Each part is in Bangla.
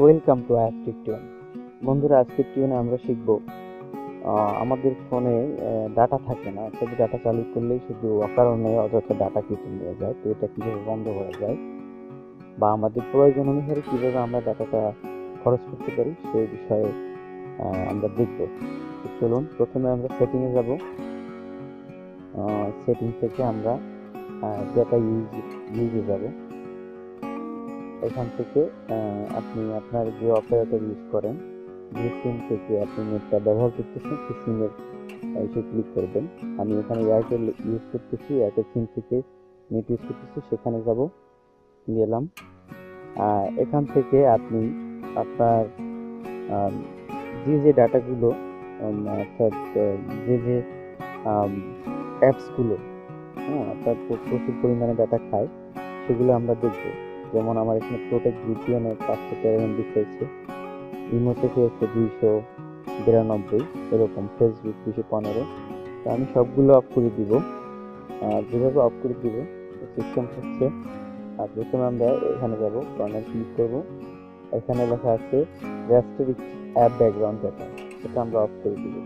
Welcome to IFT tune. বন্ধুরা, আজকের টিউনে আমরা শিখব আমাদের ফোনে ডাটা থাকে না, একটা ডাটা চালু করলেই শুধু অকারণে অযথা ডাটা কেটে নিয়ে যায়। তো এটা কিভাবে বন্ধ করা যায় বা আমাদের প্রয়োজন অনুসারে কিভাবে আমরা ডাটাটা খরচ করতে পারি সেই বিষয়ে আমরা দেখব। তো চলুন, প্রথমে আমরা সেটিংয়ে যাব। সেটিং থেকে আমরা ডাটা ইউজে যাব। এখান থেকে আপনি আপনার যে অপারেটর ইউজ করেন, যে সিম থেকে আপনি নেটটা ব্যবহার করতেছেন সেই সিমের এসে ক্লিক করবেন। আমি এখানে এয়ারটেল ইউজ করতেছি, এয়ারটেল সিম থেকে নেট ইউজ করতেছি, সেখানে যাব। গেলাম। এখান থেকে আপনি আপনার যে ডাটাগুলো অর্থাৎ যে অ্যাপসগুলো অর্থাৎ প্রচুর পরিমাণে ডাটা খায় সেগুলো আমরা দেখব। যেমন আমার এখানে প্রোটেক্ট ভিপিএন এর 513 MB হয়েছে, ইমোতে হয়েছে 292, এরকম ফেসবুক 215। তো আমি সবগুলো অফ করে দিব। যেভাবে অফ করে দিব সিস্টেম হচ্ছে, প্রথমে আমরা এখানে যাব, কর্নার ক্লিক করব। এখানে লেখা আছে রেস্ট্রিক্ট অ্যাপ ব্যাকগ্রাউন্ড ডাটা, এটা আমরা অফ করে দিব।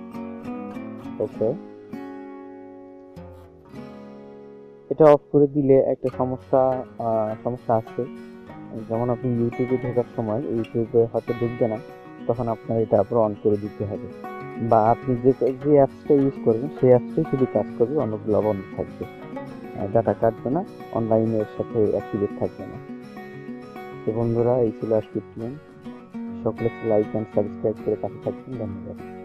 ওকে, এটা অফ করে দিলে একটা সমস্যা আছে। যেমন আপনি ইউটিউবে ঢোকার সময় ইউটিউবে হয়তো ঢুকবে না, তখন আপনার এটা আবার অন করে দিতে হবে। বা আপনি যে অ্যাপসটা ইউজ করবেন সেই অ্যাপসটাই শুধু কাজ করবে, অন্যগুলো বন্ধ থাকবে, ডাটা কাটবে না, অনলাইনের সাথে অ্যাক্টিভেট থাকবে না। তো বন্ধুরা, এই ছিল আজকের টিউন। সকলে লাইক অ্যান্ড সাবস্ক্রাইব করে পাশে থাকবেন। ধন্যবাদ।